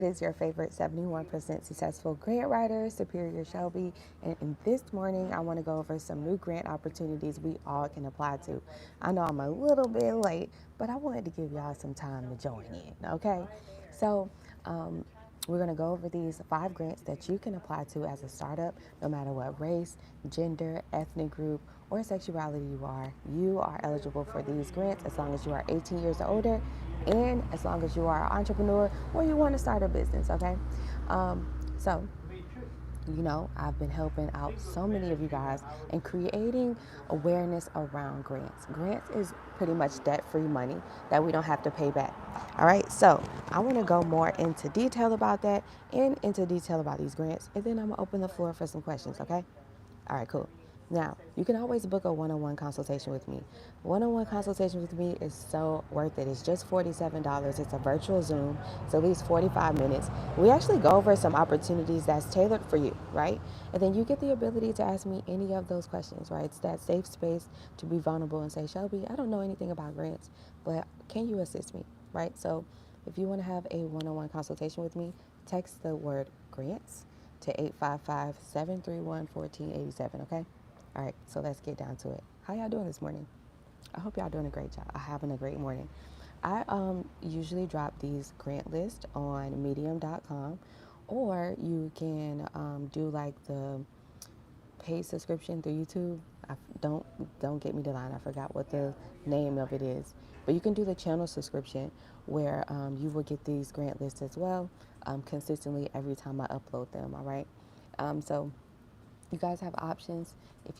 It is your favorite 71% successful grant writer, Superior Shelby. And in this morning, I want to go over some new grant opportunities we all can apply to. I know I'm a little bit late, but I wanted to give y'all some time to join in, okay? So, we're going to go over these 5 grants that you can apply to as a startup, no matter what race, gender, ethnic group, or sexuality you are. You are eligible for these grants as long as you are 18 years or older and as long as you are an entrepreneur or you want to start a business, okay? So, I've been helping out so many of you guys and creating awareness around grants. Grants is pretty much debt-free money that we don't have to pay back. All right, so I want to go more into detail about that and into detail about these grants, and then I'm gonna open the floor for some questions, okay? All right, cool. Now, you can always book a one-on-one consultation with me. One-on-one consultation with me is so worth it. It's just $47. It's a virtual Zoom. It's at least 45 minutes. We actually go over some opportunities that's tailored for you, right? And then you get the ability to ask me any of those questions, right? It's that safe space to be vulnerable and say, Shelby, I don't know anything about grants, but can you assist me, right? So if you want to have a one-on-one consultation with me, text the word grants to 855-731-1487, okay? All right, so let's get down to it. How y'all doing this morning? I hope y'all doing a great job. Having a great morning. I usually drop these grant lists on medium.com, or you can do like the paid subscription through YouTube. I don't get me to line. I forgot what the name of it is, but you can do the channel subscription where you will get these grant lists as well consistently every time I upload them. All right, so you guys have options. If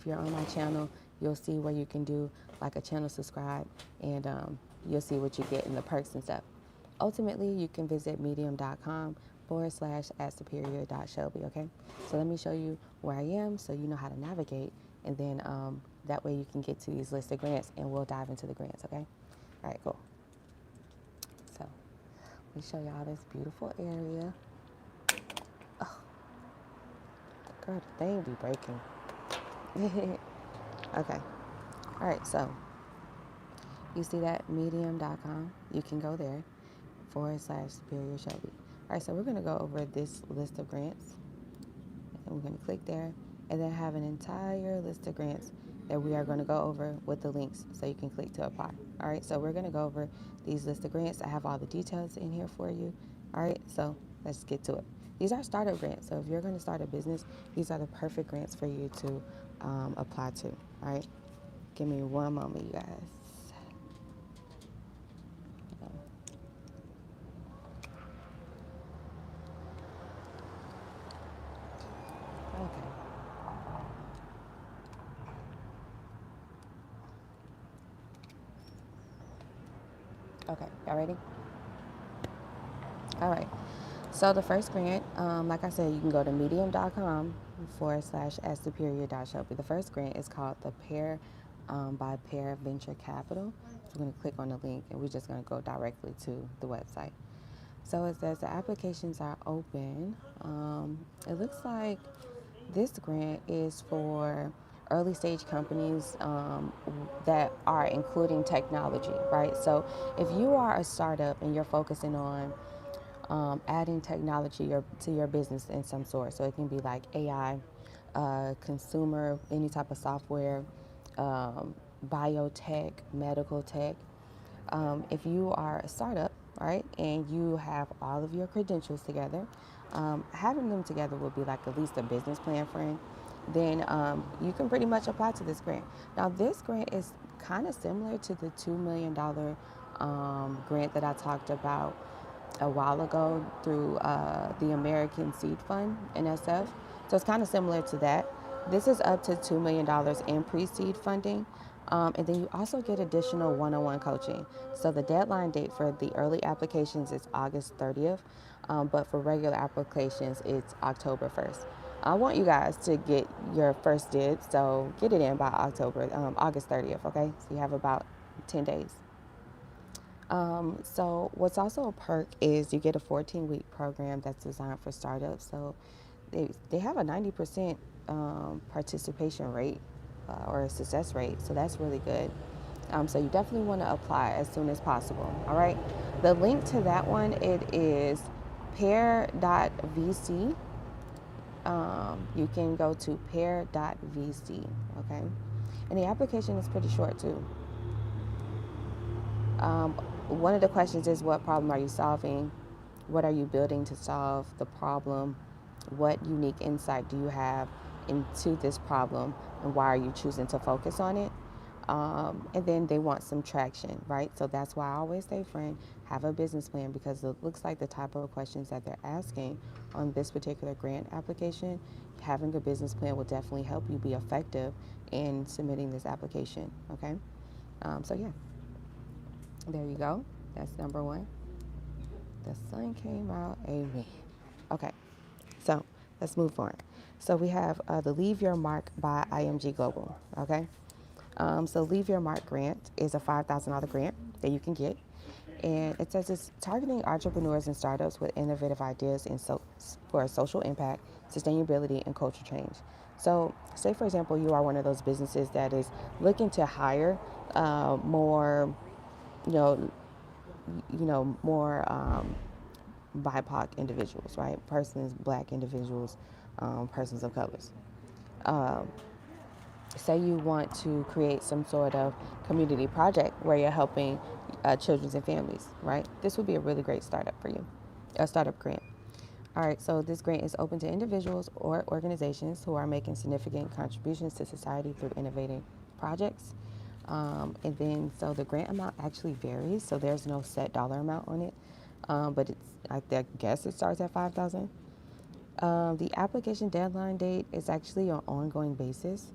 you're on my channel, you'll see where you can do like a channel subscribe, and you'll see what you get in the perks and stuff. Ultimately, you can visit medium.com/@superior.shelby, okay? So let me show you where I am so you know how to navigate, and then that way you can get to these listed grants, and we'll dive into the grants, okay? All right, cool. So let me show y'all this beautiful area. Oh, girl, the thing be breaking. Okay. All right, so you see that medium.com? You can go there /Superior Shelby. All right, so we're going to go over this list of grants, and we're going to click there, and then have an entire list of grants that we are going to go over with the links so you can click to apply. All right, so we're going to go over these list of grants. I have all the details in here for you. All right, so let's get to it. These are startup grants, so if you're going to start a business, these are the perfect grants for you to apply to. All right, give me one moment, you guys. Okay. Okay, y'all ready? All right. So the first grant, like I said, you can go to medium.com /@superior.shelby. The first grant is called the Pair by Pair Venture Capital. So we're going to click on the link, and we're just going to go directly to the website. So it says the applications are open. It looks like this grant is for early stage companies that are including technology, right? So if you are a startup and you're focusing on adding technology to your business in some sort, so it can be like AI, consumer, any type of software, biotech, medical tech. If you are a startup, right, and you have all of your credentials together, having them together will be like at least a business plan friend, then you can pretty much apply to this grant. Now, this grant is kind of similar to the $2 million grant that I talked about a while ago through the American Seed Fund, NSF. So it's kind of similar to that. This is up to $2 million in pre-seed funding. And then you also get additional one-on-one coaching. So the deadline date for the early applications is August 30th, but for regular applications, it's October 1st. I want you guys to get your first dibs, so get it in by August 30th, okay? So you have about 10 days. So what's also a perk is you get a 14-week program that's designed for startups. So they have a 90% participation rate or a success rate. So that's really good. So you definitely want to apply as soon as possible. All right. The link to that one, it is pair.vc. You can go to pair.vc, okay? And the application is pretty short too. One of the questions is, what problem are you solving? What are you building to solve the problem? What unique insight do you have into this problem, and why are you choosing to focus on it? And then they want some traction, right? So that's why I always say, friend, have a business plan, because it looks like the type of questions that they're asking on this particular grant application, having a business plan will definitely help you be effective in submitting this application, okay? So yeah, there you go. That's number one. The sun came out, amen. Okay, so let's move on. So we have the Leave Your Mark by IMG Global, okay? So Leave Your Mark grant is a $5,000 grant that you can get. And it says it's targeting entrepreneurs and startups with innovative ideas for social impact, sustainability, and culture change. So say, for example, you are one of those businesses that is looking to hire more, you know, more BIPOC individuals, right? Persons, black individuals, persons of colors. Say you want to create some sort of community project where you're helping children and families, right? This would be a really great startup for you, a startup grant. All right, so this grant is open to individuals or organizations who are making significant contributions to society through innovating projects. And then, so the grant amount actually varies, so there's no set dollar amount on it, but I guess it starts at $5,000. The application deadline date is actually on an ongoing basis.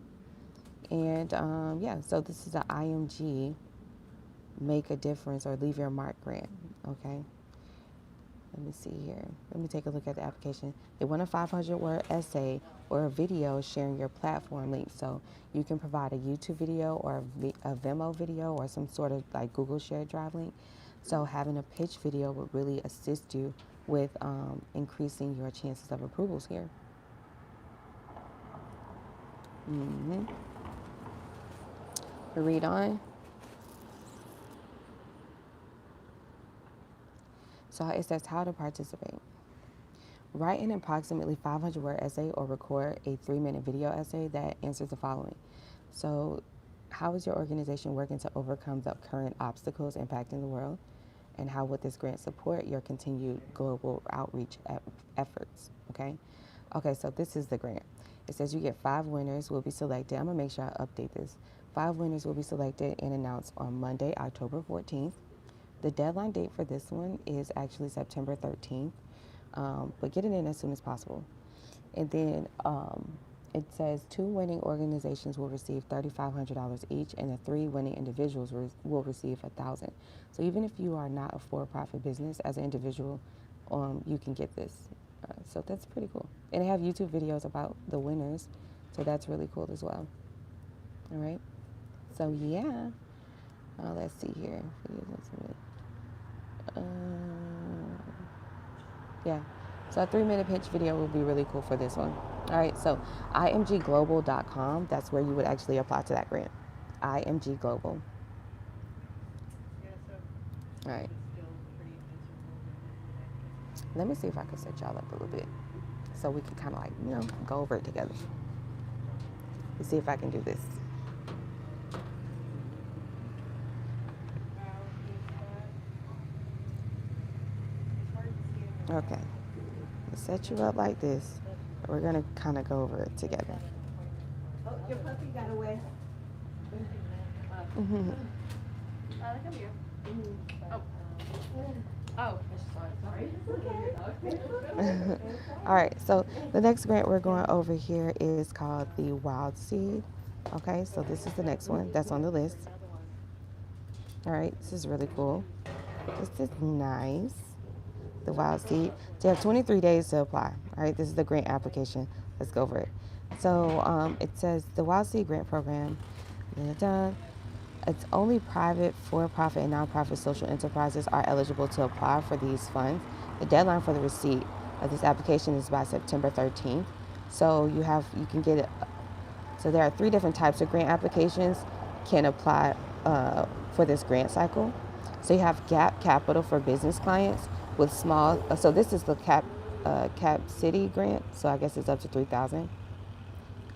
And yeah, so this is an IMG Make a Difference or Leave Your Mark grant, okay? Let me see here. Let me take a look at the application. They want a 500-word essay or a video sharing your platform link. So you can provide a YouTube video or a Vimeo video or some sort of like Google Shared Drive link. So having a pitch video would really assist you with increasing your chances of approvals here. Read on. So it says how to participate. Write an approximately 500-word essay or record a 3-minute video essay that answers the following. So how is your organization working to overcome the current obstacles impacting the world? And how would this grant support your continued global outreach efforts? Okay, so this is the grant. It says you get 5 winners will be selected. I'm going to make sure I update this. 5 winners will be selected and announced on Monday, October 14th. The deadline date for this one is actually September 13th, but get it in as soon as possible. And then it says 2 winning organizations will receive $3,500 each, and the 3 winning individuals will receive $1,000. So even if you are not a for-profit business, as an individual, you can get this. So that's pretty cool. And they have YouTube videos about the winners, so that's really cool as well. All right. So yeah. Let's see here. Yeah, so a 3-minute pitch video would be really cool for this one. All right, so imgglobal.com, that's where you would actually apply to that grant. IMG Global. All right. Let me see if I can set y'all up a little bit so we can kind of like, go over it together. Let's see if I can do this. Okay, let's set you up like this. We're gonna kind of go over it together. Oh, your puppy got away. Mm-hmm. Come here. Oh. Sorry. All right, so the next grant we're going over here is called the Wild Seed. Okay, so this is the next one that's on the list. All right, this is really cool. This is nice. The Wild Seed. So you have 23 days to apply. All right, this is the grant application. Let's go over it. So it says the Wild Seed Grant Program. It's only private, for-profit, and nonprofit social enterprises are eligible to apply for these funds. The deadline for the receipt of this application is by September 13th. So you can get it. So there are 3 different types of grant applications can apply for this grant cycle. So you have Gap Capital for business clients, with small. So this is the Cap City grant. So I guess it's up to 3,000.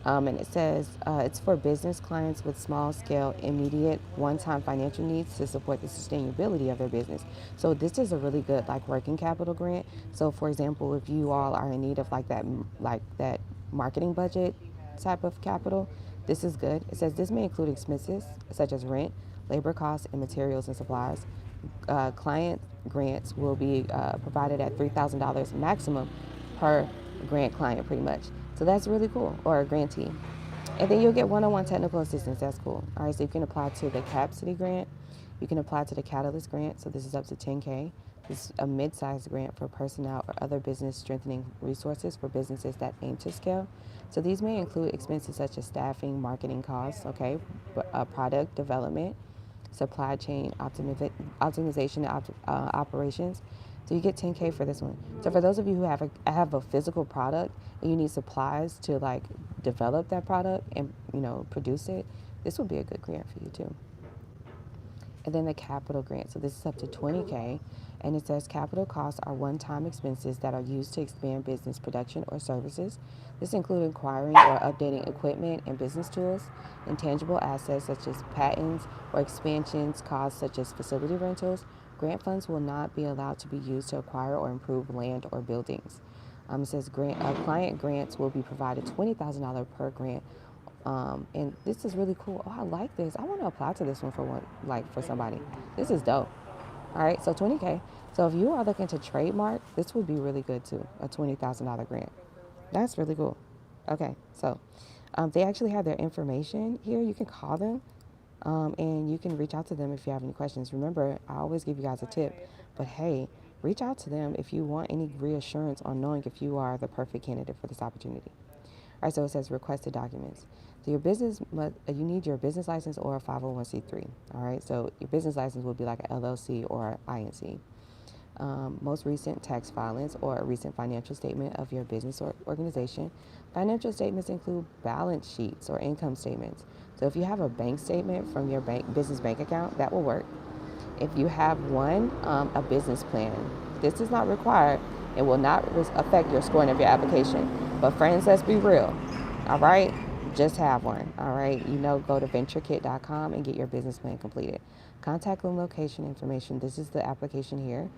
And it says it's for business clients with small scale, immediate, one time financial needs to support the sustainability of their business. So this is a really good like working capital grant. So for example, if you all are in need of like that marketing budget type of capital, this is good. It says this may include expenses such as rent, labor costs, and materials and supplies. Client grants will be provided at $3,000 maximum per grant client, pretty much. So that's really cool, or a grantee. And then you'll get one-on-one technical assistance. That's cool. All right, so you can apply to the Cap City grant. You can apply to the Catalyst grant. So this is up to 10K. This is a mid-sized grant for personnel or other business strengthening resources for businesses that aim to scale. So these may include expenses such as staffing, marketing costs, okay, product development, supply chain optimization and operations. So you get 10K for this one. So for those of you who have a physical product and you need supplies to like develop that product and produce it, this would be a good grant for you too. And then the capital grant. So this is up to 20K. And it says capital costs are one-time expenses that are used to expand business production or services. This includes acquiring or updating equipment and business tools, intangible assets such as patents or expansions costs such as facility rentals. Grant funds will not be allowed to be used to acquire or improve land or buildings. It says client grants will be provided $20,000 per grant, and this is really cool. Oh, I like this. I want to apply to this one for somebody. This is dope. All right, so 20K. So if you are looking to trademark, this would be really good too. A $20,000 grant. That's really cool. Okay, so they actually have their information here. You can call them, and you can reach out to them if you have any questions. Remember, I always give you guys a tip, but hey, reach out to them if you want any reassurance on knowing if you are the perfect candidate for this opportunity. All right, so it says requested documents. So you need your business license or a 501c3. All right, so your business license will be like an LLC or INC. Most recent tax filings or a recent financial statement of your business or organization. Financial statements include balance sheets or income statements. So if you have a bank statement from your business bank account, that will work. If you have one, a business plan. This is not required. It will not affect your scoring of your application. But friends, let's be real. All right? Just have one. All right? Go to venturekit.com and get your business plan completed. Contact and location information. This is the application here.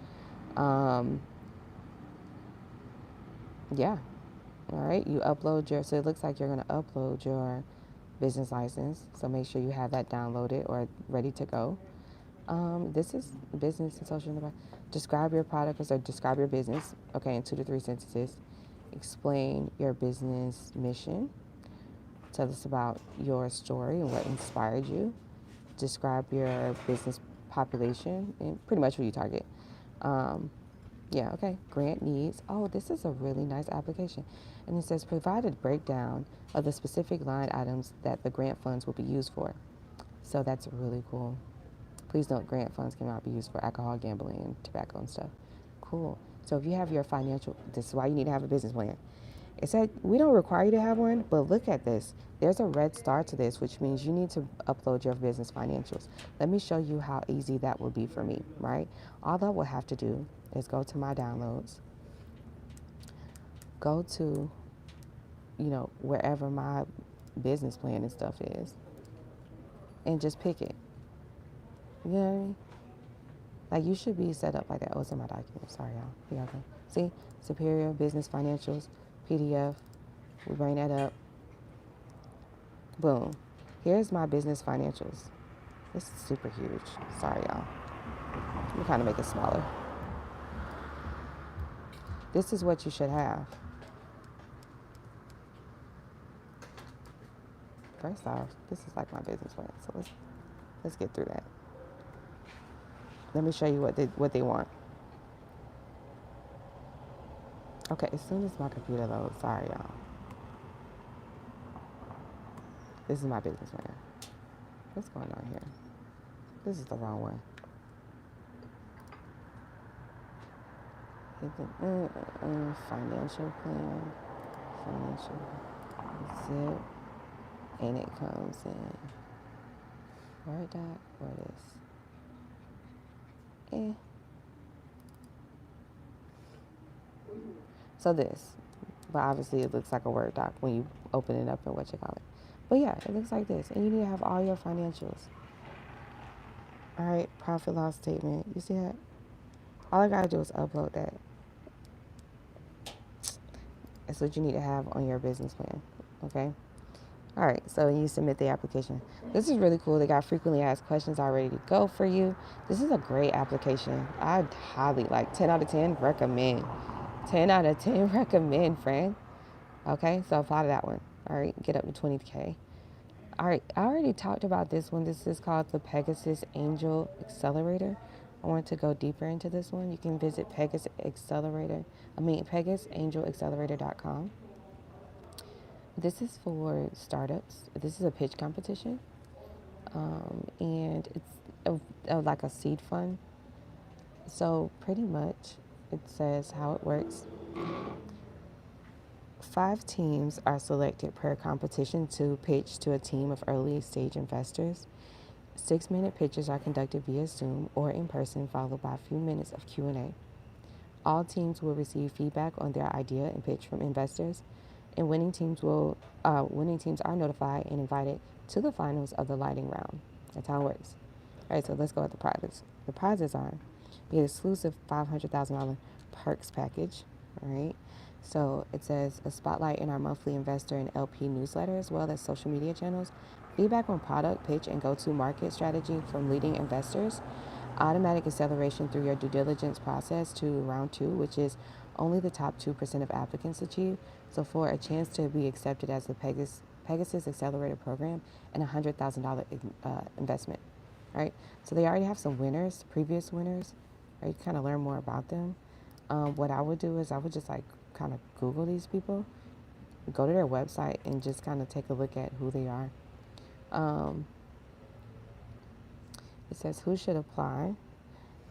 Yeah. All right. So it looks like you're going to upload your business license. So make sure you have that downloaded or ready to go. This is business and social enterprise. Describe your product or describe your business, okay, in 2 to 3 sentences. Explain your business mission. Tell us about your story and what inspired you. Describe your business population and pretty much who you target. Yeah, okay. Grant needs. Oh, this is a really nice application. And it says provide a breakdown of the specific line items that the grant funds will be used for. So that's really cool. Please note grant funds cannot be used for alcohol, gambling, and tobacco and stuff. Cool. So if you have your this is why you need to have a business plan. It said we don't require you to have one, but look at this. There's a red star to this, which means you need to upload your business financials. Let me show you how easy that would be for me, right? All I will have to do is go to my downloads, go to, wherever my business plan and stuff is, and just pick it. You know what I mean? Like you should be set up like that. Oh, it's in my document. Sorry, y'all. Here I go. See? Superior Business Financials, PDF. We bring that up. Boom. Here's my business financials. This is super huge. Sorry, y'all. Let me kind of make it smaller. This is what you should have. First off, this is like my business plan. So let's get through that. Let me show you what they want. Okay, as soon as my computer loads, sorry y'all. This is my business plan. What's going on here? This is the wrong one. Financial plan. Financial zip. And it comes in Word doc or this. So this, but obviously it looks like a Word doc when you open it up and what you call it. But yeah, it looks like this. And you need to have all your financials. All right, profit loss statement. You see that? All I gotta do is upload that. That's what you need to have on your business plan. Okay? All right, so you submit the application. This is really cool. They got frequently asked questions all ready to go for you. This is a great application. I'd highly like 10 out of 10 recommend. 10 out of 10 recommend, friend. Okay, so apply to that one. All right, get up to 20K. All right, I already talked about this one. This is called the Pegasus Angel Accelerator. I want to go deeper into this one. You can visit PegasAngelAccelerator.com. This is for startups. This is a pitch competition, and it's like a seed fund. So pretty much, it says how it works. 5 teams are selected per competition to pitch to a team of early stage investors. 6-minute pitches are conducted via Zoom or in person, followed by a few minutes of Q&A. All teams will receive feedback on their idea and pitch from investors, and winning teams are notified and invited to the finals of the lightning round. That's how it works. All right, so let's go with the prizes. The prizes are the exclusive $500,000 perks package. All right. So it says a spotlight in our monthly investor and LP newsletter, as well as social media channels, feedback on product, pitch, and go-to-market strategy from leading investors, automatic acceleration through your due diligence process to round 2, which is only the top 2% of applicants achieve. So for a chance to be accepted as the Pegasus Accelerator program and a $100,000 investment. Right? So they already have some winners, previous winners. Right? You kind of learn more about them. What I would do is I would just like kind of Google these people, go to their website, and just kind of take a look at who they are. It says who should apply.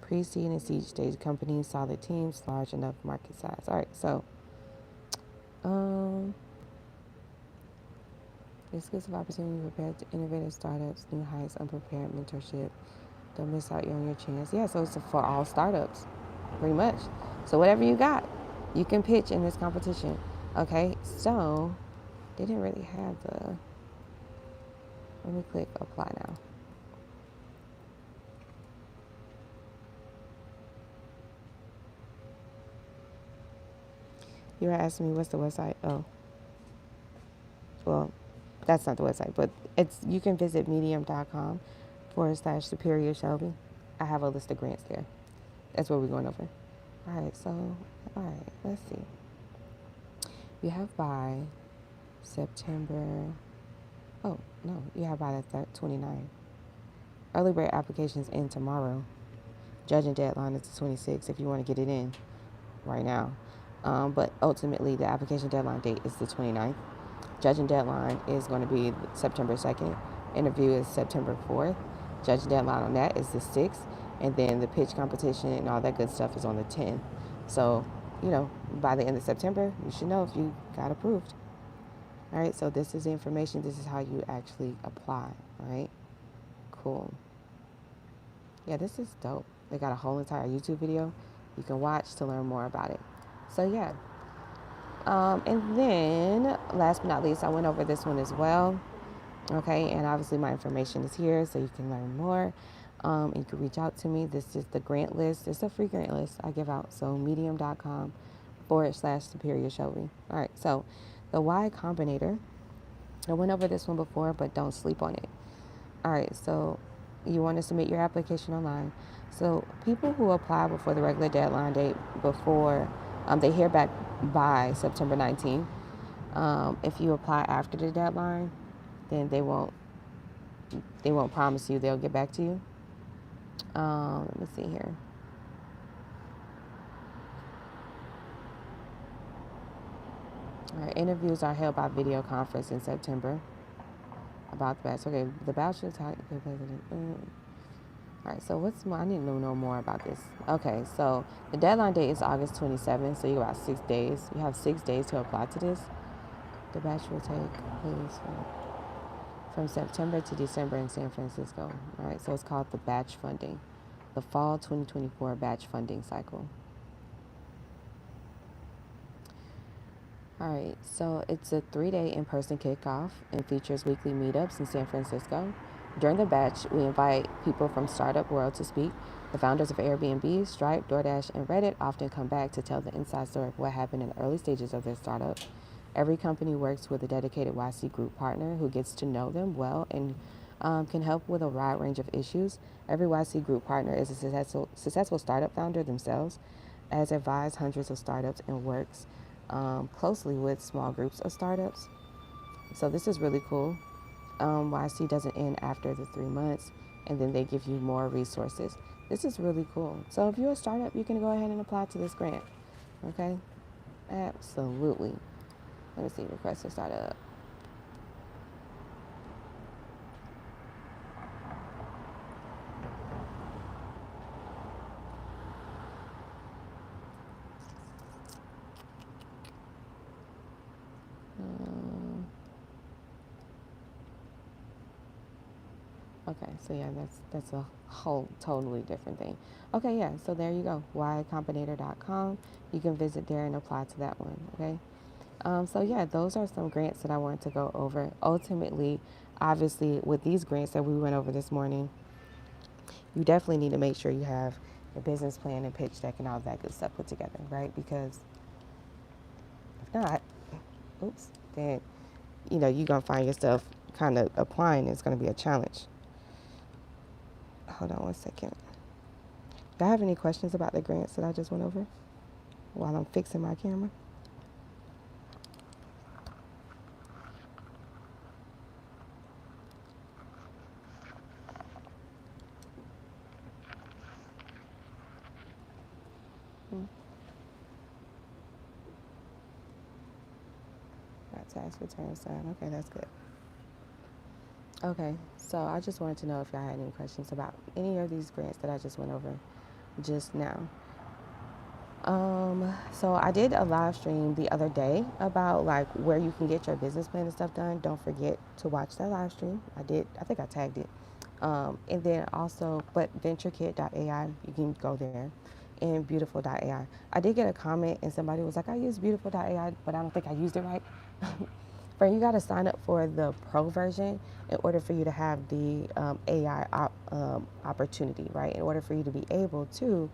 Pre-seed and seed stage companies, solid teams, large enough market size. All right, so exclusive opportunity prepared to innovative startups, new heights, unprepared mentorship. Don't miss out on your chance. Yeah, so it's for all startups, pretty much. So whatever you got, you can pitch in this competition. Okay, so they didn't really have the. Let me click apply now. You were asking me what's the website? Oh, well, that's not the website, but you can visit medium.com/Superior Shelby. I have a list of grants there. That's what we're going over. All right, so, all right, let's see. You have by September, oh, no, you have by the 29th. Early bird applications end tomorrow. Judging deadline is the 26th if you want to get it in right now. But ultimately, the application deadline date is the 29th. Judging deadline is going to be September 2nd. Interview is September 4th. Judging deadline on that is the 6th. And then the pitch competition and all that good stuff is on the 10th. So, by the end of September, you should know if you got approved. All right, so this is the information. This is how you actually apply. All right, cool. Yeah, this is dope. They got a whole entire YouTube video you can watch to learn more about it. So, yeah. And then, last but not least, I went over this one as well. Okay, and obviously my information is here so you can learn more. And you can reach out to me. This is the grant list. It's a free grant list I give out. So medium.com/Superior Shelby. All right, so the Y Combinator. I went over this one before, but don't sleep on it. All right, so you want to submit your application online. So people who apply before the regular deadline date, before they hear back by September 19th. If you apply after the deadline, then they won't promise you they'll get back to you. Let me see here. All right, interviews are held by video conference in September. About the batch. Okay, the bachelor type. All right, so what's more? I need to know more about this. Okay, so the deadline date is August 27th, so you got 6 days. You have 6 days to apply to this. The batch will take place from September to December in San Francisco. All right, so it's called the batch funding, the fall 2024 batch funding cycle. All right, so it's a 3-day in-person kickoff and features weekly meetups in San Francisco. During the batch, we invite people from startup world to speak. The founders of Airbnb, Stripe, DoorDash, and Reddit often come back to tell the inside story of what happened in the early stages of their startup. Every company works with a dedicated YC group partner who gets to know them well and can help with a wide range of issues. Every YC group partner is a successful startup founder themselves, has advised hundreds of startups and works closely with small groups of startups. So this is really cool. YC doesn't end after the 3 months, and then they give you more resources. This is really cool. So if you're a startup, you can go ahead and apply to this grant. Okay? Absolutely. Let me see, request to startup. Okay, so yeah, that's a whole totally different thing. Okay, yeah, so there you go. ycombinator.com. You can visit there and apply to that one. Okay. So yeah, those are some grants that I wanted to go over. Ultimately, obviously, with these grants that we went over this morning, you definitely need to make sure you have your business plan and pitch deck and all that good stuff put together, right? Because if not, oops, then you're gonna find yourself kind of applying. It's gonna be a challenge. Hold on one second. Do I have any questions about the grants that I just went over while I'm fixing my camera? Hmm. Got tax return signed. Okay, that's good. Okay, so I just wanted to know if y'all had any questions about any of these grants that I just went over just now. So I did a live stream the other day about like where you can get your business plan and stuff done. Don't forget to watch that live stream. I think I tagged it. And then also, but venturekit.ai, you can go there, and beautiful.ai. I did get a comment and somebody was like, I use beautiful.ai, but I don't think I used it right. But you got to sign up for the pro version in order for you to have the opportunity, right? In order for you to be able to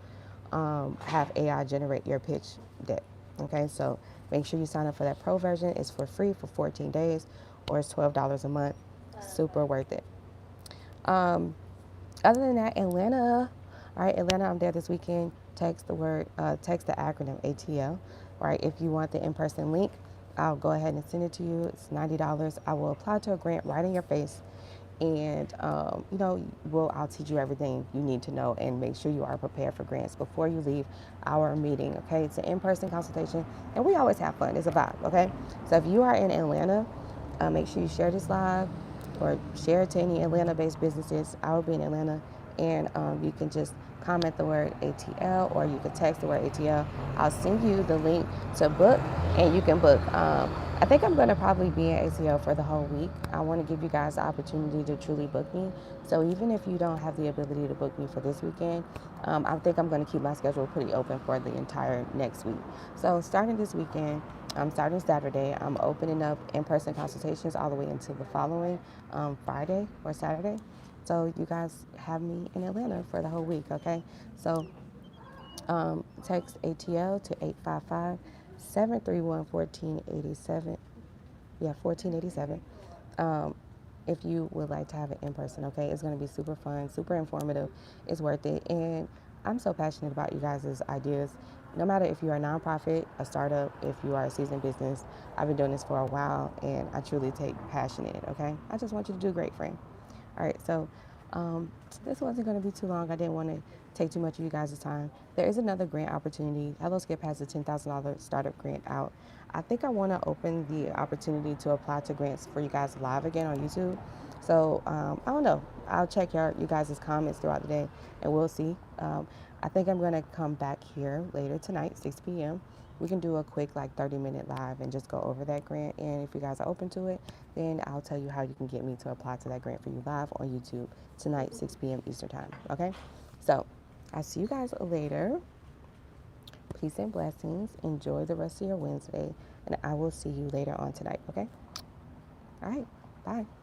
have AI generate your pitch deck. Okay, so make sure you sign up for that pro version. It's for free for 14 days, or it's $12 a month. Super worth it. Other than that, Atlanta, all right, Atlanta, I'm there this weekend. Text the acronym ATL, right? If you want the in-person link, I'll go ahead and send it to you. It's $90. I will apply to a grant right in your face, and I'll teach you everything you need to know and make sure you are prepared for grants before you leave our meeting. Okay, it's an in-person consultation, and we always have fun. It's a vibe. Okay, so if you are in Atlanta, make sure you share this live or share it to any Atlanta-based businesses. I will be in Atlanta, and you can just comment the word ATL, or you can text the word ATL. I'll send you the link to book, and you can book. I think I'm going to probably be in ATL for the whole week. I want to give you guys the opportunity to truly book me. So even if you don't have the ability to book me for this weekend, I think I'm going to keep my schedule pretty open for the entire next week. So starting this weekend, starting Saturday, I'm opening up in-person consultations all the way until the following Friday or Saturday. So you guys have me in Atlanta for the whole week, okay? So text ATL to 855-731-1487. Yeah, 1487. If you would like to have it in person, okay? It's going to be super fun, super informative. It's worth it. And I'm so passionate about you guys' ideas. No matter if you are a nonprofit, a startup, if you are a seasoned business, I've been doing this for a while, and I truly take passion in it, okay? I just want you to do great, friend. All right, so this wasn't going to be too long. I didn't want to take too much of you guys' time. There is another grant opportunity. Hello Skip has a $10,000 startup grant out. I think I want to open the opportunity to apply to grants for you guys live again on YouTube. So I don't know. I'll check you guys' comments throughout the day, and we'll see. I think I'm going to come back here later tonight, 6 p.m. We can do a quick 30-minute live and just go over that grant. And if you guys are open to it, then I'll tell you how you can get me to apply to that grant for you live on YouTube tonight, 6 p.m. Eastern time. Okay? So I'll see you guys later. Peace and blessings. Enjoy the rest of your Wednesday, and I will see you later on tonight, okay? All right. Bye.